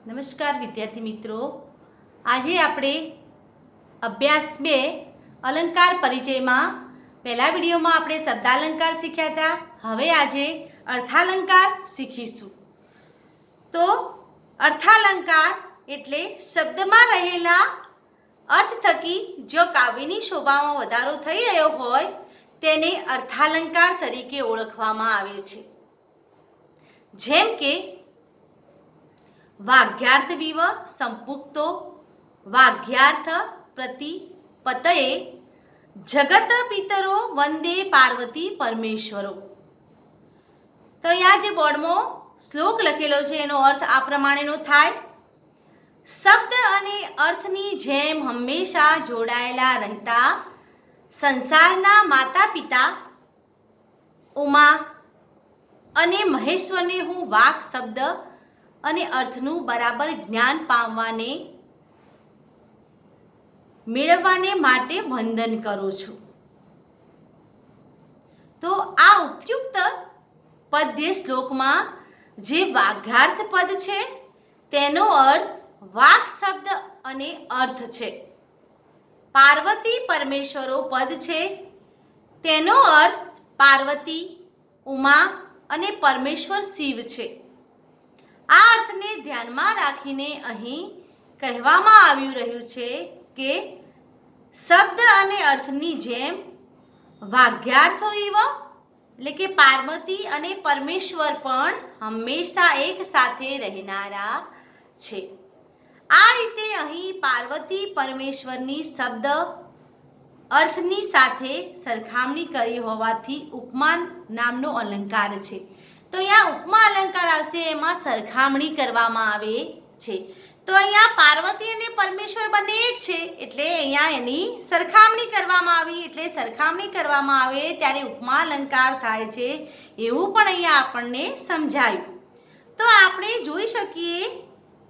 નમસ્કાર વિદ્યાર્થી મિત્રો, આજે આપણે અભ્યાસ 2 અલંકાર પરિચયમાં પહેલા વિડીયોમાં આપણે શબ્દાલંકાર શીખ્યા હતા. હવે આજે અર્થાલંકાર શીખીશું. તો અર્થાલંકાર એટલે શબ્દમાં રહેલા અર્થ થકી જો કાવ્યની શોભામાં વધારો થઈ રહ્યો હોય તેને અર્થાલંકાર તરીકે ઓળખવામાં આવે છે. જેમ કે વાગ્યાર્થ વિવ સંપુક્તો વાગ્યાર્થ પ્રતિપતયે જગત પિતરો વંદે પાર્વતી પરમેશ્વરો. તો અહીંયા જે બોર્ડમાં શ્લોક લખેલો છે એનો અર્થ આ પ્રમાણેનો થાય: શબ્દ અને અર્થની જેમ હંમેશા જોડાયેલા રહેતા સંસારના માતા પિતા ઉમા અને મહેશ્વરને હું વાક શબ્દ અને અર્થનું બરાબર જ્ઞાન પામવાને મેળવવાને માટે વંદન કરું છું. તો આ ઉપયુક્ત પદ્ય શ્લોકમાં જે વાગ્યાર્થ પદ છે તેનો અર્થ વાક શબ્દ અને અર્થ છે. પાર્વતી પરમેશ્વરો પદ છે તેનો અર્થ પાર્વતી, ઉમા અને પરમેશ્વર શિવ છે. આ અર્થને ધ્યાનમાં રાખીને અહીં કહેવામાં આવ્યું રહ્યું છે કે શબ્દ અને અર્થની જેમ વાગ્યાર્થો એટલે કે પાર્વતી અને પરમેશ્વર પણ હંમેશા એક સાથે રહેનારા છે. આ રીતે અહીં પાર્વતી પરમેશ્વરની શબ્દ અર્થની સાથે સરખામણી કરી હોવાથી ઉપમા નામનો અલંકાર છે. તો અહીંયા ઉપમા અલંકાર આવશે, એમાં સરખામણી કરવામાં આવે છે. તો અહીંયા પાર્વતી અને પરમેશ્વર બંને એક છે એટલે અહીંયા એની સરખામણી કરવામાં આવી, એટલે સરખામણી કરવામાં આવે ત્યારે ઉપમા અલંકાર થાય છે એવું પણ અહીંયા આપણને સમજાયું. તો આપણે જોઈ શકીએ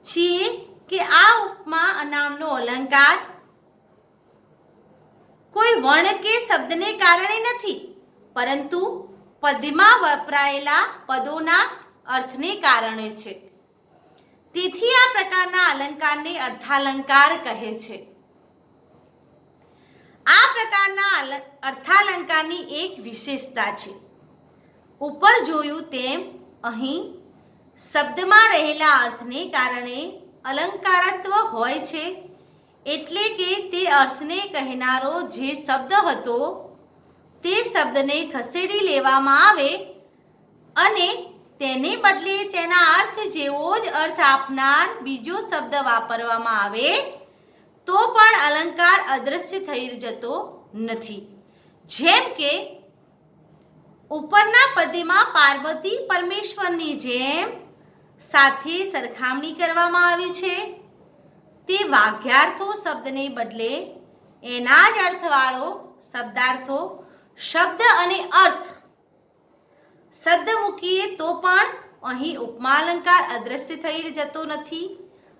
છીએ કે આ ઉપમા નામનો અલંકાર કોઈ વર્ણ કે શબ્દને કારણે નથી, પરંતુ પદમાં વપરાયેલા પદોના અર્થને કારણે છે. તેથી આ પ્રકારના અલંકારને અર્થાલંકાર કહે છે. આ પ્રકારના અર્થાલંકારની એક વિશેષતા છે. ઉપર જોયું તેમ અહીં શબ્દમાં રહેલા અર્થને કારણે અલંકારત્વ હોય છે, એટલે કે તે અર્થને કહેનારો જે શબ્દ હતો તે શબ્દને ખસેડી લેવામાં આવે અને તેને બદલે તેના અર્થ જેવો જ અર્થ આપનાર બીજો શબ્દ વાપરવામાં આવે તો પણ અલંકાર અદૃશ્ય થઈ જતો નથી. જેમ કે ઉપરના પદ્યમાં પાર્વતી પરમેશ્વરની જેમ સાથે સરખામણી કરવામાં આવી છે. તે વાગ્યાર્થો શબ્દને બદલે એના જ અર્થવાળો શબ્દાર્થો શબ્દ અને અર્થ શબ્દ મૂકીએ તો પણ અહીં ઉપમા અલંકાર અદૃશ્ય થઈ જતો નથી.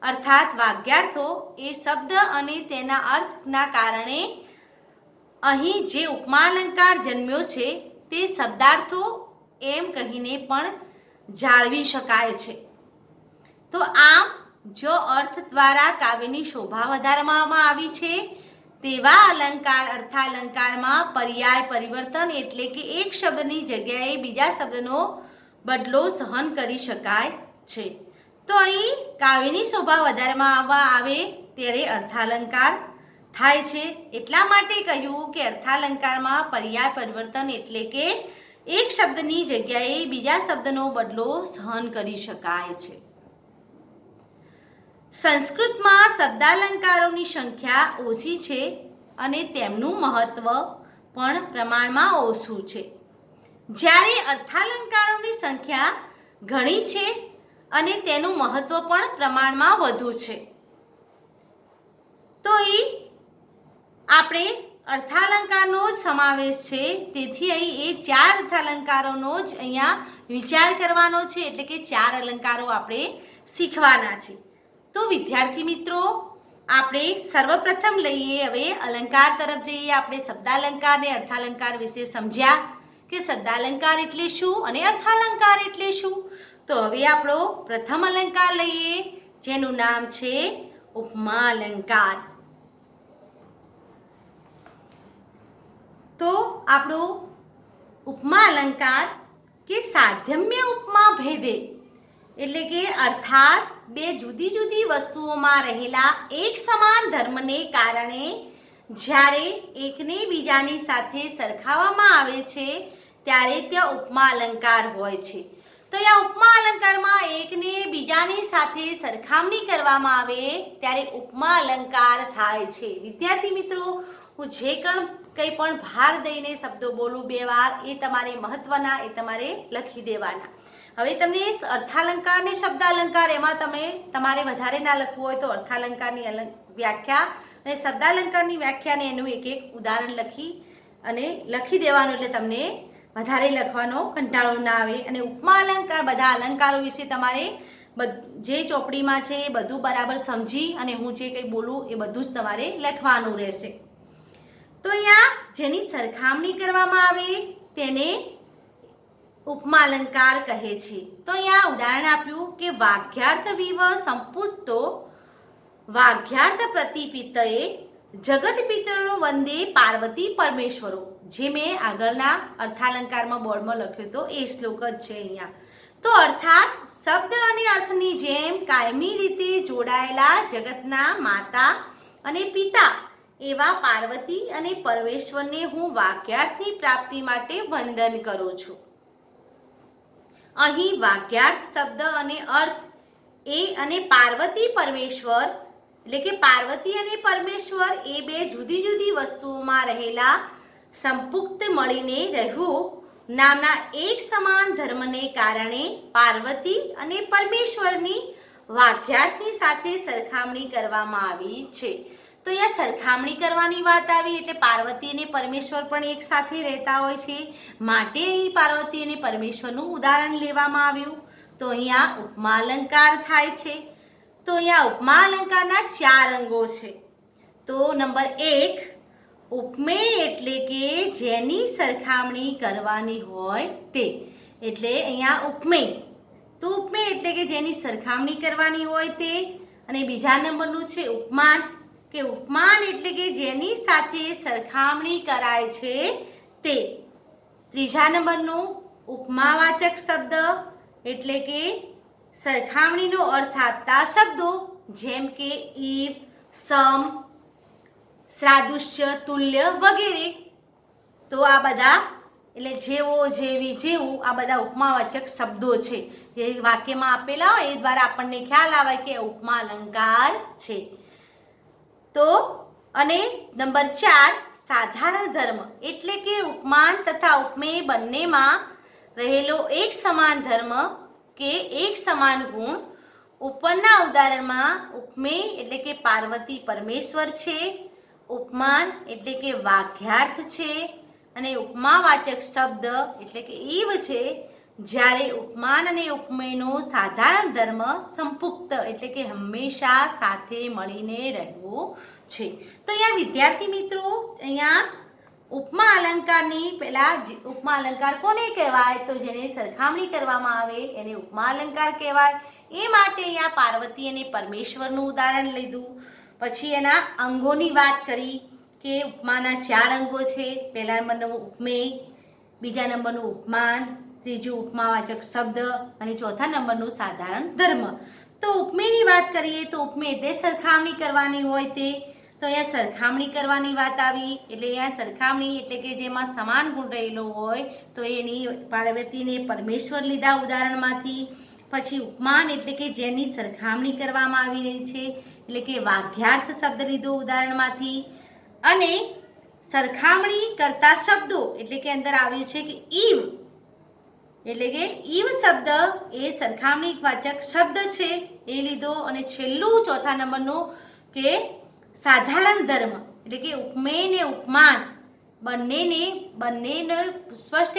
અર્થાત વાગ્યાર્થો એ શબ્દ અને તેના અર્થના કારણે અહીં જે ઉપમા અલંકાર જન્મ્યો છે તે શબ્દાર્થો એમ કહીને પણ જાળવી શકાય છે. તો આમ જો અર્થ દ્વારા કાવ્યની શોભા વધારવામાં આવી છે તેવા અલંકાર અર્થાલંકારમાં પર્યાય પરિવર્તન એટલે કે એક શબ્દની જગ્યાએ બીજા શબ્દનો બદલો સહન કરી શકાય છે. તો અહીં કાવ્યની શોભા વધારવામાં આવે ત્યારે અર્થાલંકાર થાય છે. એટલા માટે કહ્યું કે અર્થાલંકારમાં પર્યાય પરિવર્તન એટલે કે એક શબ્દની જગ્યાએ બીજા શબ્દનો બદલો સહન કરી શકાય છે. સંસ્કૃતમાં શબ્દાલંકારોની સંખ્યા ઓછી છે અને તેમનું મહત્વ પણ પ્રમાણમાં ઓછું છે, જ્યારે અર્થાલંકારોની સંખ્યા ઘણી છે અને તેનું મહત્વ પણ પ્રમાણમાં વધુ છે. તો એ આપણે અર્થાલંકારનો જ સમાવેશ છે, તેથી અહીં એ 4 અર્થાલંકારોનો જ અહીંયા વિચાર કરવાનો છે, એટલે કે 4 અલંકારો આપણે શીખવાના છે. તો વિદ્યાર્થી મિત્રો, આપણે સર્વપ્રથમ લઈએ હવે અલંકાર તરફ જઈએ. આપણે શબ્દાલંકાર અને અર્થાલંકાર વિશે સમજ્યા કે શબ્દાલંકાર એટલે શું અને અર્થાલંકાર એટલે શું. તો હવે આપણો પ્રથમ અલંકાર લઈએ જેનું નામ છે ઉપમા અલંકાર. તો આપણો ઉપમા અલંકાર કે સાધ્યમ્ય ઉપમા ભેદે એટલે કે અર્થાત બે જુદી જુદી વસ્તુઓમાં રહેલા એક સમાન ધર્મને કારણે જ્યારે એકને બીજાની સાથે સરખાવવામાં આવે છે ત્યારે ત્યાં ઉપમા અલંકાર હોય છે. તો આ ઉપમા અલંકારમાં એકને બીજાની સાથે સરખામણી કરવામાં આવે ત્યારે ઉપમા અલંકાર થાય છે. વિદ્યાર્થી મિત્રો, હું જે કંઈ પણ ભાર દઈને શબ્દો બોલું બે વાર એ તમારે મહત્વના, એ તમારે લખી દેવાના. હવે તમને અર્થાલંકાર અને શબ્દાલંકાર એમાં તમારે વધારે ના લખવું હોય તો અર્થાલંકારની વ્યાખ્યા અને શબ્દાલંકારની વ્યાખ્યાને એનું એક એક ઉદાહરણ લખી દેવાનું, એટલે તમને વધારે લખવાનો કંટાળો ના આવે. અને ઉપમા અલંકાર, બધા અલંકારો વિશે તમારે જે ચોપડીમાં છે એ બધું બરાબર સમજી અને હું જે કંઈ બોલું એ બધું જ તમારે લખવાનું રહેશે. તો અહીંયા જેની સરખામણી કરવામાં આવે તેને ઉપમા અલંકાર કહે છે. તો અહીંયા ઉદાહરણ આપ્યું કે વાક્યાર્થ વિવ સંપૂર્તો વાક્યાર્થ પ્રતિપિતએ જગત પિતરો વંદે પાર્વતી પરમેશ્વરો, જે મેં આગળના અર્થાલંકારમાં બોર્ડમાં લખ્યો હતો એ શ્લોક જ છે અહીંયા. તો અર્થાત શબ્દ અને અર્થની જેમ કાયમી રીતે જોડાયેલા જગતના માતા અને પિતા એવા પાર્વતી અને પરમેશ્વરને હું વાક્યાર્થની પ્રાપ્તિ માટે વંદન કરું છું. અહીં વાક્યાર્થ શબ્દ અને અર્થ એ અને પાર્વતી પરમેશ્વર એટલે કે પાર્વતી અને પરમેશ્વર એ બે જુદી જુદી વસ્તુઓમાં રહેલા સંપુક્ત મળીને રહેવું નામના એક સમાન ધર્મને કારણે પાર્વતી અને પરમેશ્વરની વાક્યાર્થની સાથે સરખામણી કરવામાં આવી છે. તો અહીંયા સરખામણી કરવાની વાત આવી એટલે પાર્વતી અને પરમેશ્વર પણ એક સાથે રહેતા હોય છે, માટે અહીં પાર્વતી અને પરમેશ્વરનું ઉદાહરણ લેવામાં આવ્યું. તો અહીંયા ઉપમા અલંકાર થાય છે. તો અહીંયા ઉપમા અલંકારના 4 અંગો છે. તો નંબર 1, ઉપમેય એટલે કે જેની સરખામણી કરવાની હોય તે, એટલે અહીંયા ઉપમેય. તો ઉપમેય એટલે કે જેની સરખામણી કરવાની હોય તે. અને બીજા નંબરનું છે ઉપમાન, કે ઉપમાન એટલે કે જેની સાથે સરખામણી કરાય છે તે. ત્રીજા નંબરનું ઉપમાવાચક શબ્દ એટલે કે સરખામણીનો અર્થ આપતા શબ્દો, જેમ કે ઈવ, સમ, સાદૃશ્ય, તુલ્ય વગેરે. તો આ બધા એટલે જેવો, જેવી, જેવું, આ બધા ઉપમાવાચક શબ્દો છે જે વાક્યમાં આપેલા હોય એ દ્વારા આપણને ખ્યાલ આવે કે ઉપમા અલંકાર છે. તો અને નંબર 4, સાધારણ ધર્મ એટલે કે ઉપમાન તથા ઉપમેય બંનેમાં રહેલો એક સમાન ધર્મ કે એક સમાન ગુણ. ઉપરના ઉદાહરણમાં ઉપમેય એટલે કે પાર્વતી પરમેશ્વર છે, ઉપમાન એટલે કે વાક્યાર્થ છે અને ઉપમાવાચક શબ્દ એટલે કે ઈવ છે. જ્યારે ઉપમાન અને ઉપમેયનો સાધારણ ધર્મ સંપુક્ત એટલે કે હંમેશા સાથે મળીને રહેવું છે. તો અહીંયા વિદ્યાર્થી મિત્રો, અહીંયા ઉપમા અલંકારની પહેલા ઉપમા અલંકાર કોને કહેવાય? તો જેને સરખામણી કરવામાં આવે એને ઉપમા અલંકાર કહેવાય. એ માટે અહીંયા પાર્વતી અને પરમેશ્વરનું ઉદાહરણ લીધું. પછી એના અંગોની વાત કરી કે ઉપમાના 4 અંગો છે. પહેલા નંબરનું ઉપમેય, બીજા નંબરનું ઉપમાન, ત્રીજું ઉપમાવાચક શબ્દ અને ચોથા નંબરનું સાધારણ ધર્મ. તો ઉપમેયની વાત કરીએ તો ઉપમેય એટલે સરખામણી કરવાની હોય તે. તો અહીંયા સરખામણી કરવાની વાત આવી એટલે અહીંયા સરખામણી એટલે કે જેમાં સમાન ગુણ રહેલો હોય તો એની પાર્વતીને પરમેશ્વર લીધા ઉદાહરણમાંથી. પછી ઉપમાન એટલે કે જેની સરખામણી કરવામાં આવી રહી છે એટલે કે વાક્યાર્થ શબ્દ લીધો ઉદાહરણમાંથી. અને સરખામણી કરતા શબ્દો એટલે કે અંદર આવ્યું છે કે ઈવ એટલે કે ઈવ શબ્દ એ સરખામણી વાચક શબ્દ છે એ લીધો. અને છેલ્લું ચોથા નંબરનું કે સાધારણ ધર્મ એટલે કે ઉપમેય ને ઉપમાન બંનેને સ્પષ્ટ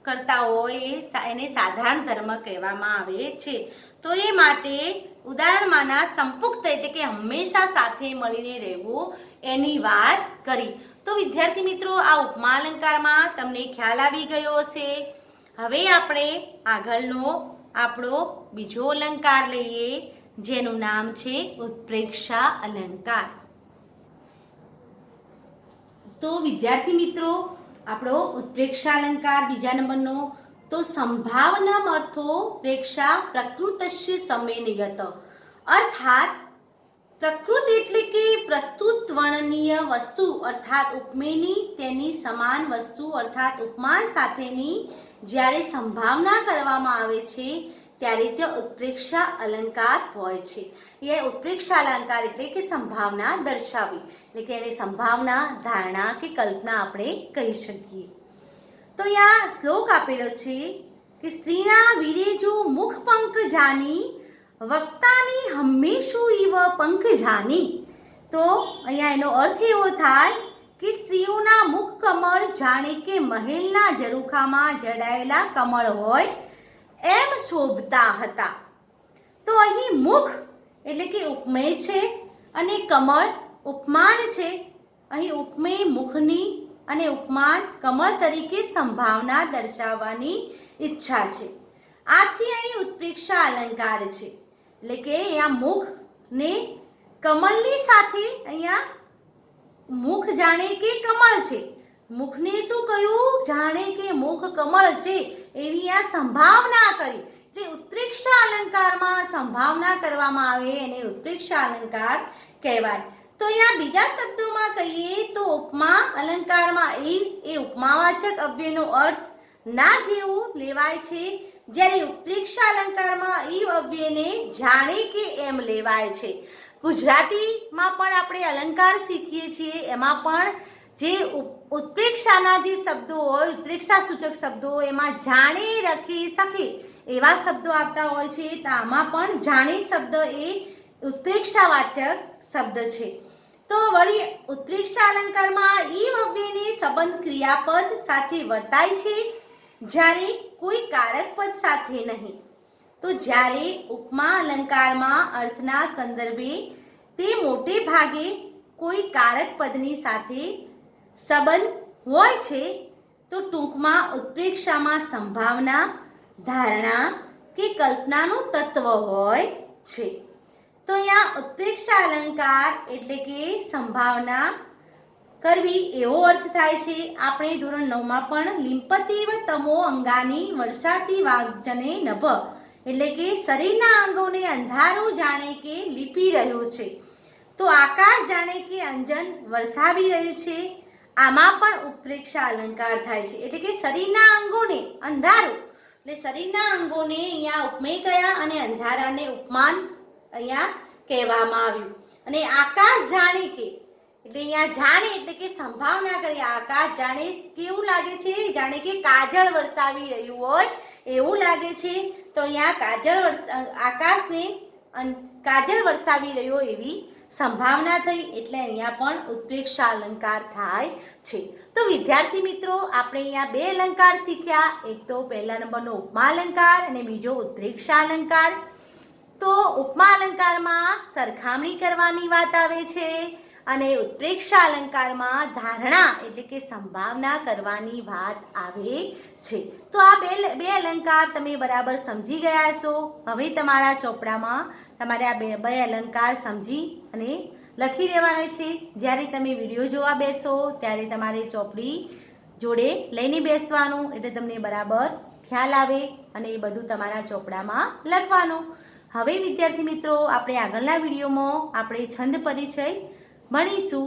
કરતા હોય એને સાધારણ ધર્મ કહેવામાં આવે છે. તો એ માટે ઉદાહરણમાંના સંપુક્ત એટલે કે હંમેશા સાથે મળીને રહેવું એની વાત કરી. તો વિદ્યાર્થી મિત્રો, આ ઉપમા અલંકારમાં તમને ખ્યાલ આવી ગયો હશે. હવે આપણે આગળનો આપણો બીજો અલંકાર લઈએ, જેનું નામ છે ઉત્પ્રેક્ષા અલંકાર. તો વિદ્યાર્થી મિત્રો, આપણો ઉત્પ્રેક્ષા અલંકાર બીજા નંબરનો. તો સંભાવના અર્થો પ્રેક્ષા પ્રકૃતસ્ય સમેનયત, અર્થાત પ્રકૃત એટલે કે પ્રસ્તુત વર્ણનીય વસ્તુ અર્થાત ઉપમેયની તેની સમાન વસ્તુ અર્થાત ઉપમાન સાથેની જ્યારે સંભાવના કરવામાં આવે છે ત્યારે તે ઉત્પ્રેક્ષા અલંકાર હોય છે. એ ઉત્પ્રેક્ષા અલંકાર એટલે કે સંભાવના દર્શાવી, એટલે કે એને સંભાવના, ધારણા કે કલ્પના આપણે કહી શકીએ. તો અહીંયા શ્લોક આપેલો છે કે સ્ત્રીના વિરેજો મુખ પંકજાની વક્તાની હંમેશુ ઇવ પંકજાની. તો અહીંયા એનો અર્થ એવો થાય કે સ્ત્રીઓના મુખ કમળ જાણે કે મહેલના ઝરૂખામાં જડાયેલા કમળ હોય એમ શોભતા હતા. તો અહીં મુખ એટલે કે ઉપમેય છે અને કમળ ઉપમાન છે. અહીં ઉપમેય મુખની અને ઉપમાન કમળ તરીકે સંભાવના દર્શાવવાની ઈચ્છા છે. આથી અહીં ઉત્પ્રેક્ષા અલંકાર છે. એટલે કે અહીંયા મુખ ને કમળની સાથે અહીંયા મુખ જાણે કે કમળ છે, મુખને શું કહ્યું? જાણે કે મુખ કમળ છે એવી આ સંભાવના કરી. એટલે ઉત્પ્રેક્ષા અલંકારમાં સંભાવના કરવામાં આવે એને ઉત્પ્રેક્ષા અલંકાર કહેવાય. તો અહીંયા બીજા શબ્દોમાં કહીએ તો ઉપમા અલંકારમાં એ ઉપમાવાચક અવ્યયનો અર્થ ના જેવું લેવાય છે, જ્યારે ઉત્પ્રેક્ષા અલંકારમાં ઈ અવ્યયને જાણે કે એમ લેવાય છે. ગુજરાતીમાં પણ આપણે અલંકાર શીખીએ છીએ, એમાં પણ જે ઉત્પ્રેક્ષાના જે શબ્દો હોય, ઉત્પ્રેક્ષા સૂચક શબ્દો એમાં જાણે, રખી, સખી એવા શબ્દો આવતા હોય છે. તો આમાં પણ જાણે શબ્દ એ ઉત્પ્રેક્ષાવાચક શબ્દ છે. તો વળી ઉત્પ્રેક્ષા અલંકારમાં ઈ અવ્યયને સંબંધ ક્રિયાપદ સાથે વર્તાય છે, જ્યારે કોઈ કારક પદ સાથે નહીં. તો જ્યારે ઉપમા અલંકારમાં અર્થના સંદર્ભે તે મોટે ભાગે કોઈ કારક પદની સાથે સંબંધ હોય છે, તો ટૂંકમાં ઉત્પ્રેક્ષામાં સંભાવના, ધારણા કે કલ્પનાનું તત્વ હોય છે. તો અહીંયા ઉત્પ્રેક્ષા અલંકાર એટલે કે સંભાવના કરવી એવો અર્થ થાય છે. આપણે ધોરણ 9માં પણ લિંપતીવ તમો અંગાની વર્ષાતી વાગ્જને નભ એટલે કે શરીરના અંગોને અંધારું જાણે કે લીપી રહ્યું છે, તો આકાશ જાણે કે અંજન વરસાવી રહ્યું છે. આમાં પણ ઉત્પ્રેક્ષા અલંકાર થાય છે. એટલે કે શરીરના અંગોને અંધારું, એટલે શરીરના અંગોને અહીંયા ઉપમેય કયા અને અંધારાને ઉપમાન અહીંયા કહેવામાં આવ્યું. અને આકાશ જાણે કે એટલે અહીંયા જાણે એટલે કે સંભાવના કરી. આકાશ જાણે કેવું લાગે છે? જાણે કે કાજળ વરસાવી રહ્યું હોય એવું લાગે છે. તો અહીંયા આકાશને કાજળ વરસાવી રહ્યો એવી સંભાવના થઈ, એટલે અહીંયા પણ ઉત્પ્રેક્ષા અલંકાર થાય છે. તો વિદ્યાર્થી મિત્રો, આપણે અહીંયા બે અલંકાર શીખ્યા. એક તો પહેલા નંબરનો ઉપમા અલંકાર અને બીજો ઉત્પ્રેક્ષા અલંકાર. તો ઉપમા અલંકારમાં સરખામણી કરવાની વાત આવે છે અને ઉત્પ્રેક્ષા અલંકારમાં ધારણા એટલે કે સંભાવના કરવાની વાત આવે છે. તો આ બે અલંકાર તમે બરાબર સમજી ગયા છો. હવે તમારા ચોપડામાં તમારે આ બે અલંકાર સમજી અને લખી દેવાના છે. જ્યારે તમે વિડીયો જોવા બેસો ત્યારે તમારે ચોપડી જોડે લઈને બેસવાનું, એટલે તમને બરાબર ખ્યાલ આવે અને એ બધું તમારા ચોપડામાં લખવાનું. હવે વિદ્યાર્થી મિત્રો, આપણે આગળના વિડીયોમાં આપણે છંદ પરિચય ભણીશું.